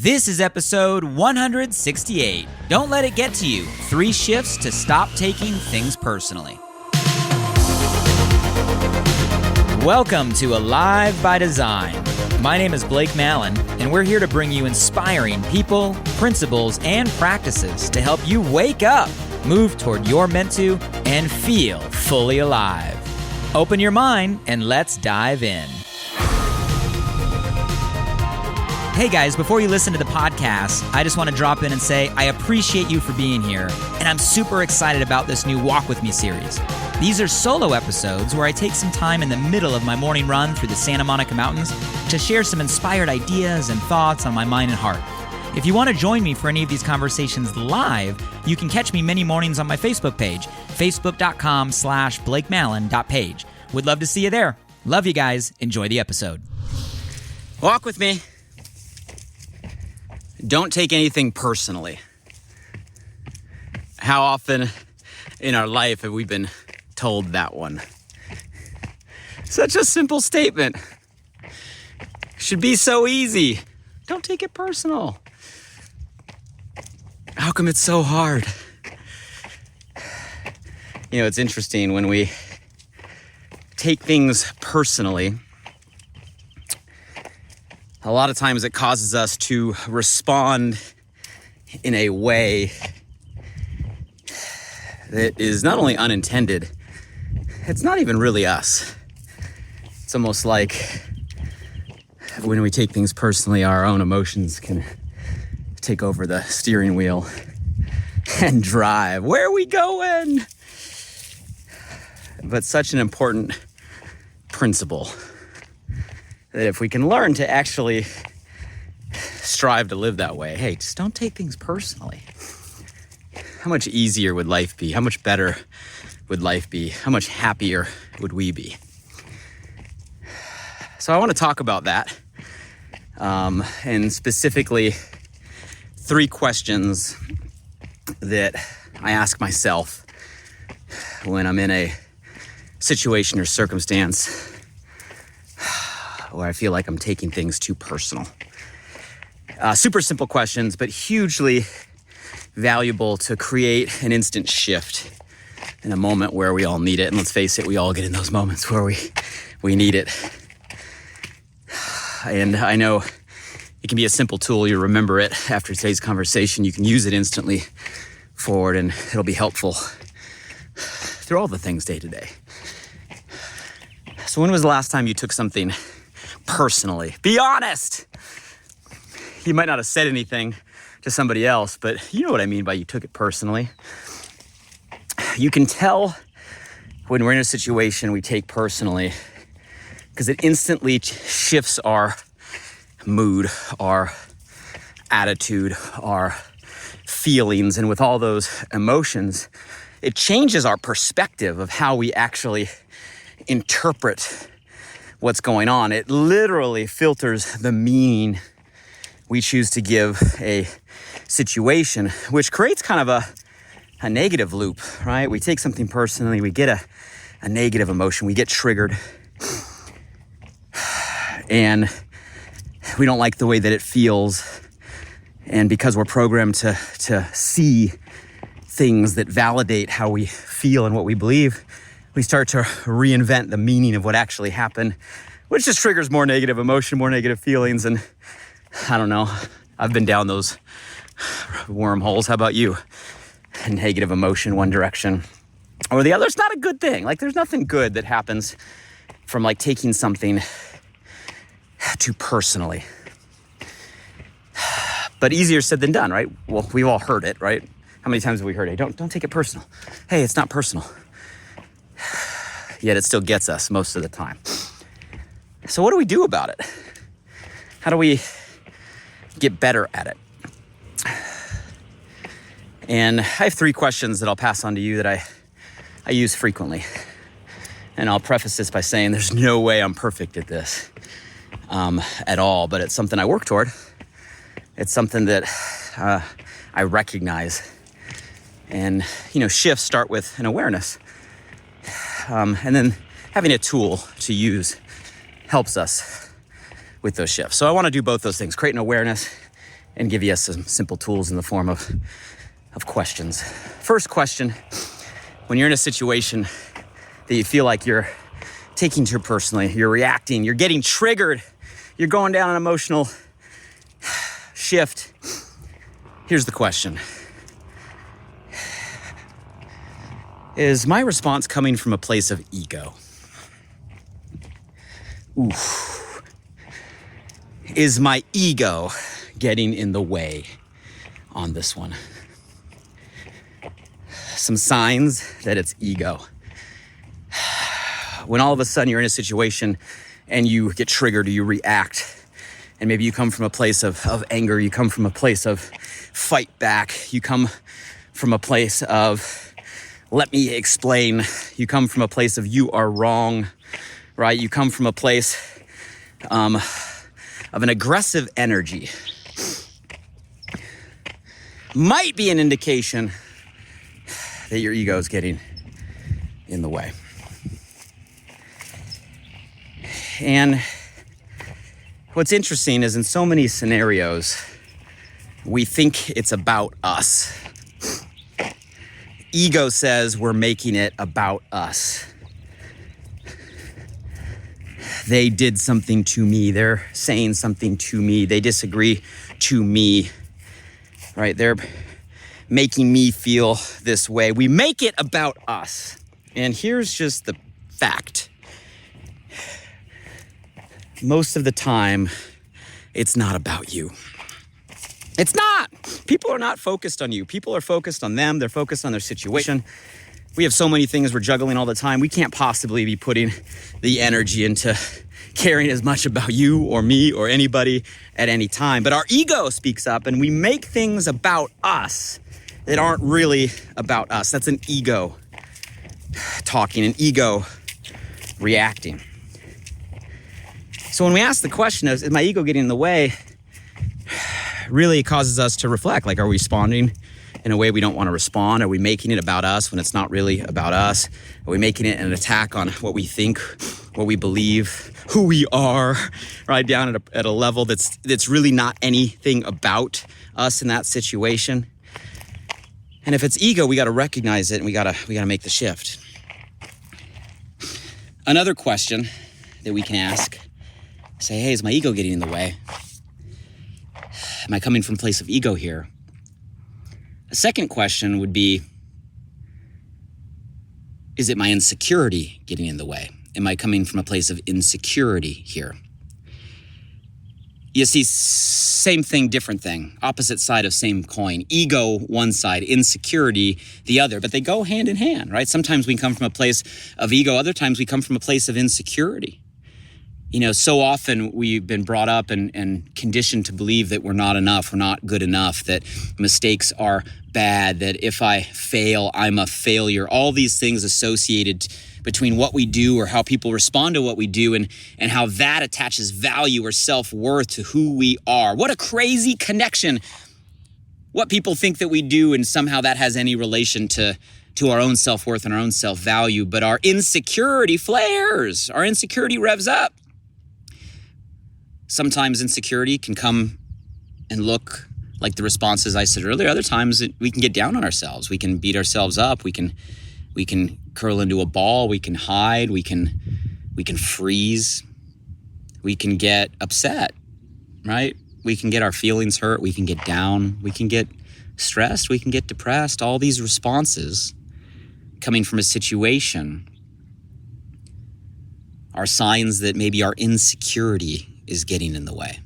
This is episode 168. Don't let it get to you. 3 shifts to stop taking things personally. Welcome to Alive by Design. My name is Blake Mallon, and we're here to bring you inspiring people, principles, and practices to help you wake up, move toward your meant to, and feel fully alive. Open your mind and let's dive in. Hey guys, before you listen to the podcast, I just want to drop in and say I appreciate you for being here, and I'm super excited about this new Walk With Me series. These are solo episodes where I take some time in the middle of my morning run through the Santa Monica Mountains to share some inspired ideas and thoughts on my mind and heart. If you want to join me for any of these conversations live, you can catch me many mornings on my Facebook page, facebook.com/blakemallon.page. Would love to see you there. Love you guys. Enjoy the episode. Walk with me. Don't take anything personally. How often in our life have we been told that one? Such a simple statement. Should be so easy. Don't take it personal. How come it's so hard? You know, it's interesting when we take things personally. A lot of times it causes us to respond in a way that is not only unintended, it's not even really us. It's almost like when we take things personally, our own emotions can take over the steering wheel and drive. Where are we going? But such an important principle that if we can learn to actually strive to live that way, hey, just don't take things personally. How much easier would life be? How much better would life be? How much happier would we be? So I want to talk about that, and specifically 3 questions that I ask myself when I'm in a situation or circumstance where I feel like I'm taking things too personal. Super simple questions, but hugely valuable to create an instant shift in a moment where we all need it. And let's face it, we all get in those moments where we need it. And I know it can be a simple tool. You remember it after today's conversation. You can use it instantly forward, and it'll be helpful through all the things day to day. So when was the last time you took something personally? Be honest. You might not have said anything to somebody else, but you know what I mean by you took it personally. You can tell when we're in a situation we take personally because it instantly shifts our mood, our attitude, our feelings, and with all those emotions, it changes our perspective of how we actually interpret what's going on. It literally filters the meaning we choose to give a situation, which creates kind of a negative loop, right? We take something personally, we get a negative emotion, we get triggered, and we don't like the way that it feels. And because we're programmed to see things that validate how we feel and what we believe, we start to reinvent the meaning of what actually happened, which just triggers more negative emotion, more negative feelings. And I don't know, I've been down those wormholes. How about you? Negative emotion, one direction or the other. It's not a good thing. Like, there's nothing good that happens from like taking something too personally. But easier said than done, right? Well, we've all heard it, right? How many times have we heard it? Don't take it personal. Hey, it's not personal. Yet it still gets us most of the time. So what do we do about it? How do we get better at it? And I have 3 questions that I'll pass on to you that I use frequently. And I'll preface this by saying there's no way I'm perfect at this at all, but it's something I work toward. It's something that I recognize. And, you know, shifts start with an awareness. And then having a tool to use helps us with those shifts. So I want to do both those things, create an awareness and give you some simple tools in the form of questions. First question, when you're in a situation that you feel like you're taking too personally, you're reacting, you're getting triggered, you're going down an emotional shift, here's the question. Is my response coming from a place of ego? Oof. Is my ego getting in the way on this one? Some signs that it's ego. When all of a sudden you're in a situation and you get triggered or you react, and maybe you come from a place of anger, you come from a place of fight back, you come from a place of let me explain, you come from a place of you are wrong, right? You come from a place of an aggressive energy. Might be an indication that your ego is getting in the way. And what's interesting is in so many scenarios, we think it's about us. Ego says we're making it about us. They did something to me. They're saying something to me. They disagree to me, right? They're making me feel this way. We make it about us. And here's just the fact. Most of the time, it's not about you. It's not. People are not focused on you. People are focused on them. They're focused on their situation. We have so many things we're juggling all the time. We can't possibly be putting the energy into caring as much about you or me or anybody at any time. But our ego speaks up and we make things about us that aren't really about us. That's an ego talking, an ego reacting. So when we ask the question, is my ego getting in the way? Really causes us to reflect. Like, are we responding in a way we don't want to respond? Are we making it about us when it's not really about us? Are we making it an attack on what we think, what we believe, who we are, right down at a level that's really not anything about us in that situation? And if it's ego, we got to recognize it and we got to make the shift. Another question that we can ask, say, hey, is my ego getting in the way? Am I coming from a place of ego here? A second question would be, is it my insecurity getting in the way? Am I coming from a place of insecurity here? You see, same thing, different thing. Opposite side of same coin. Ego, one side, insecurity, the other. But they go hand in hand, right? Sometimes we come from a place of ego. Other times we come from a place of insecurity. You know, so often we've been brought up and conditioned to believe that we're not enough, we're not good enough, that mistakes are bad, that if I fail, I'm a failure. All these things associated between what we do or how people respond to what we do and how that attaches value or self-worth to who we are. What a crazy connection. What people think that we do and somehow that has any relation to our own self-worth and our own self-value. But our insecurity flares. Our insecurity revs up. Sometimes insecurity can come and look like the responses I said earlier. Other times we can get down on ourselves. We can beat ourselves up. We can curl into a ball. We can hide. We can freeze. We can get upset, right? We can get our feelings hurt. We can get down. We can get stressed. We can get depressed. All these responses coming from a situation are signs that maybe our insecurity is getting in the way.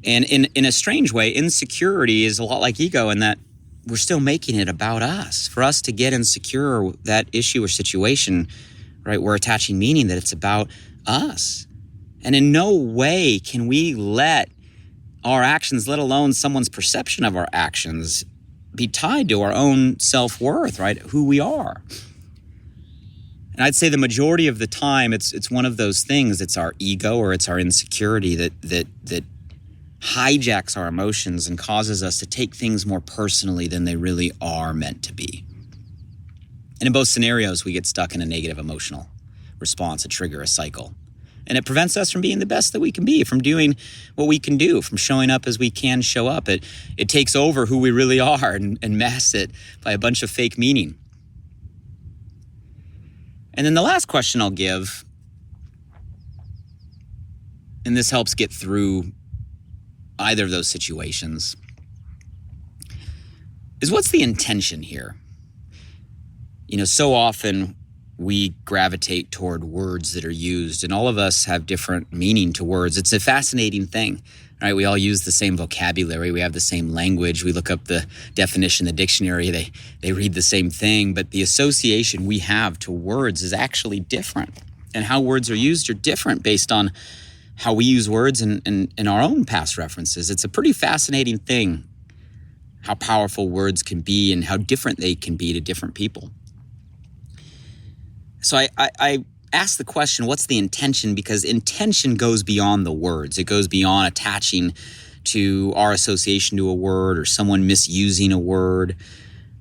And in a strange way, insecurity is a lot like ego in that we're still making it about us. For us to get insecure, that issue or situation, right, we're attaching meaning that it's about us. And in no way can we let our actions, let alone someone's perception of our actions, be tied to our own self-worth, right, who we are. And I'd say the majority of the time, it's one of those things. It's our ego or it's our insecurity that hijacks our emotions and causes us to take things more personally than they really are meant to be. And in both scenarios, we get stuck in a negative emotional response, a trigger, a cycle. And it prevents us from being the best that we can be, from doing what we can do, from showing up as we can show up. It takes over who we really are and masks it by a bunch of fake meaning. And then the last question I'll give, and this helps get through either of those situations, is what's the intention here? So often we gravitate toward words that are used, and all of us have different meaning to words. It's a fascinating thing, right? We all use the same vocabulary. We have the same language. We look up the definition in the dictionary. They read the same thing, but the association we have to words is actually different. And how words are used are different based on how we use words and our own past references. It's a pretty fascinating thing, how powerful words can be and how different they can be to different people. So I ask the question, what's the intention? Because intention goes beyond the words. It goes beyond attaching to our association to a word or someone misusing a word,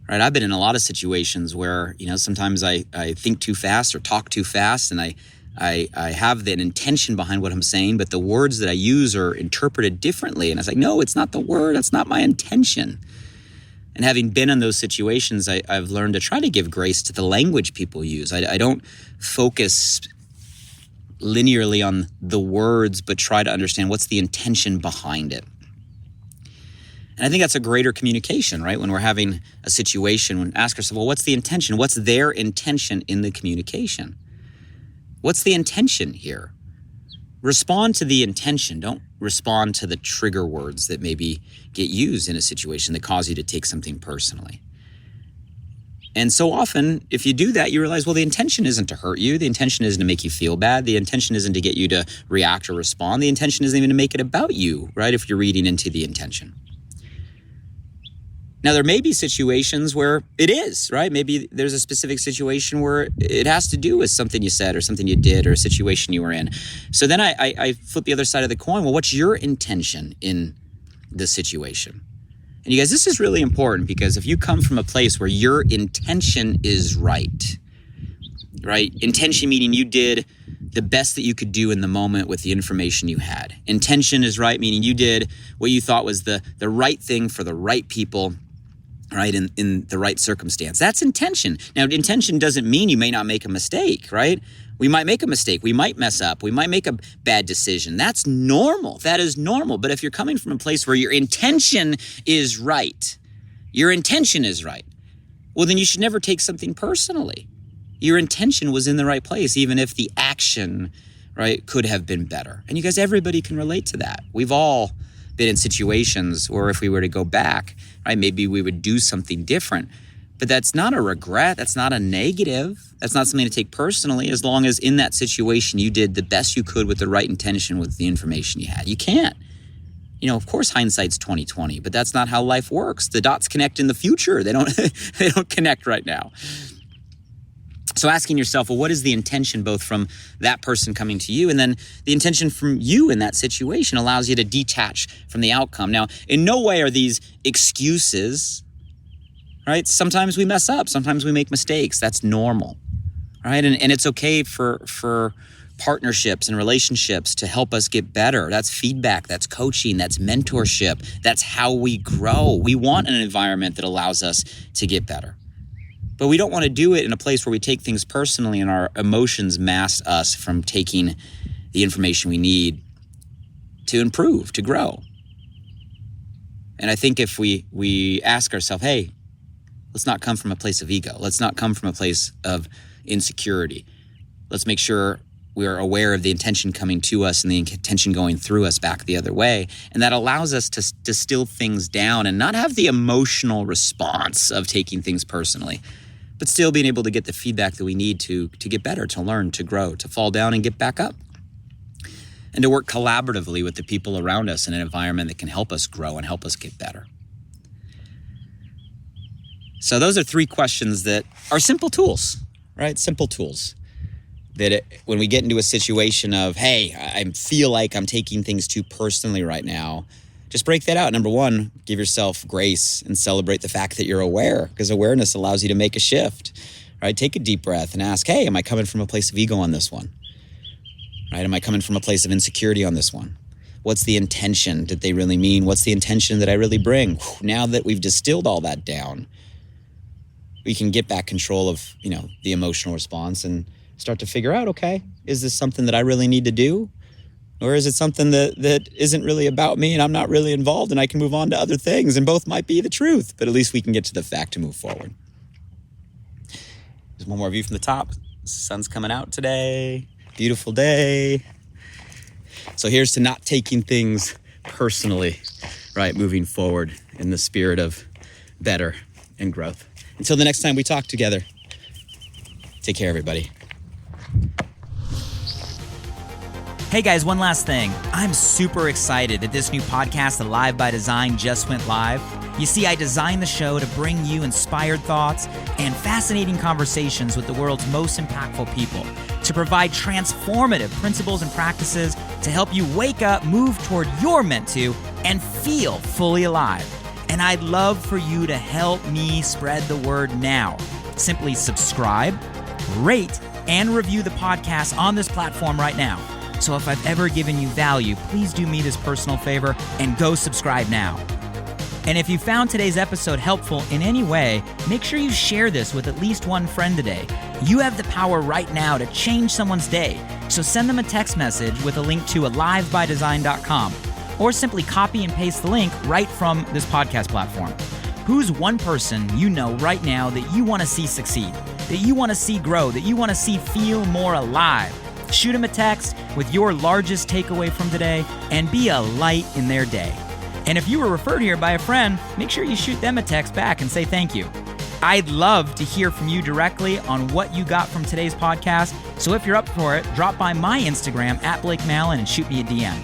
right? I've been in a lot of situations where, sometimes I think too fast or talk too fast, and I have an intention behind what I'm saying, but the words that I use are interpreted differently. And I was like, no, it's not the word. That's not my intention. And having been in those situations, I've learned to try to give grace to the language people use. I don't focus linearly on the words, but try to understand what's the intention behind it. And I think that's a greater communication, right? When we're having a situation, when ask ourselves, well, what's the intention? What's their intention in the communication? What's the intention here? Respond to the intention. Don't respond to the trigger words that maybe get used in a situation that cause you to take something personally. And so often, if you do that, you realize, well, the intention isn't to hurt you. The intention isn't to make you feel bad. The intention isn't to get you to react or respond. The intention isn't even to make it about you, right? If you're reading into the intention. Now, there may be situations where it is, right? Maybe there's a specific situation where it has to do with something you said or something you did or a situation you were in. So then I flip the other side of the coin. Well, what's your intention in the situation? And you guys, this is really important, because if you come from a place where your intention is right? Intention meaning you did the best that you could do in the moment with the information you had. Intention is right, meaning you did what you thought was the right thing for the right people, right, in the right circumstance. That's intention. Now, intention doesn't mean you may not make a mistake, right? We might make a mistake. We might mess up. We might make a bad decision. That's normal. That is normal. But if you're coming from a place where your intention is right, well, then you should never take something personally. Your intention was in the right place, even if the action, right, could have been better. And you guys, everybody can relate to that. We've all been in situations where if we were to go back, right, maybe we would do something different. But that's not a regret. That's not a negative. That's not something to take personally, as long as in that situation you did the best you could with the right intention with the information you had. You can't. Of course, hindsight's 20/20, but that's not how life works. The dots connect in the future. They don't they don't connect right now. So asking yourself, well, what is the intention both from that person coming to you, and then the intention from you in that situation allows you to detach from the outcome. Now, in no way are these excuses, right? Sometimes we mess up. Sometimes we make mistakes. That's normal, right? And it's okay for partnerships and relationships to help us get better. That's feedback. That's coaching. That's mentorship. That's how we grow. We want an environment that allows us to get better. But we don't want to do it in a place where we take things personally and our emotions mask us from taking the information we need to improve, to grow. And I think if we ask ourselves, hey, let's not come from a place of ego. Let's not come from a place of insecurity. Let's make sure we are aware of the intention coming to us and the intention going through us back the other way. And that allows us to distill things down and not have the emotional response of taking things personally, but still being able to get the feedback that we need to get better, to learn, to grow, to fall down and get back up. And to work collaboratively with the people around us in an environment that can help us grow and help us get better. So those are 3 questions that are simple tools, right? Simple tools. That when we get into a situation of, hey, I feel like I'm taking things too personally right now, just break that out. Number 1, give yourself grace and celebrate the fact that you're aware, because awareness allows you to make a shift, right? Take a deep breath and ask, hey, am I coming from a place of ego on this one? right? Am I coming from a place of insecurity on this one? What's the intention that they really mean? What's the intention that I really bring? Now that we've distilled all that down, we can get back control of, the emotional response and start to figure out, okay, is this something that I really need to do? Or is it something that isn't really about me and I'm not really involved and I can move on to other things, and both might be the truth, but at least we can get to the fact to move forward. There's one more view from the top. The sun's coming out today. Beautiful day. So here's to not taking things personally, right? Moving forward in the spirit of better and growth. Until the next time we talk together, take care, everybody. Hey guys, one last thing. I'm super excited that this new podcast, Alive by Design, just went live. You see, I designed the show to bring you inspired thoughts and fascinating conversations with the world's most impactful people, to provide transformative principles and practices to help you wake up, move toward your meant to, and feel fully alive. And I'd love for you to help me spread the word now. Simply subscribe, rate, and review the podcast on this platform right now. So if I've ever given you value, please do me this personal favor and go subscribe now. And if you found today's episode helpful in any way, make sure you share this with at least one friend today. You have the power right now to change someone's day. So send them a text message with a link to alivebydesign.com, or simply copy and paste the link right from this podcast platform. Who's one person you know right now that you want to see succeed, that you want to see grow, that you want to see feel more alive? Shoot them a text with your largest takeaway from today and be a light in their day. And if you were referred here by a friend, make sure you shoot them a text back and say thank you. I'd love to hear from you directly on what you got from today's podcast. So if you're up for it, drop by my Instagram @BlakeMallon and shoot me a DM.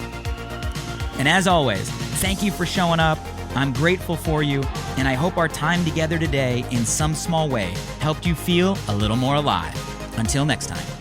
And as always, thank you for showing up. I'm grateful for you, and I hope our time together today in some small way helped you feel a little more alive. Until next time.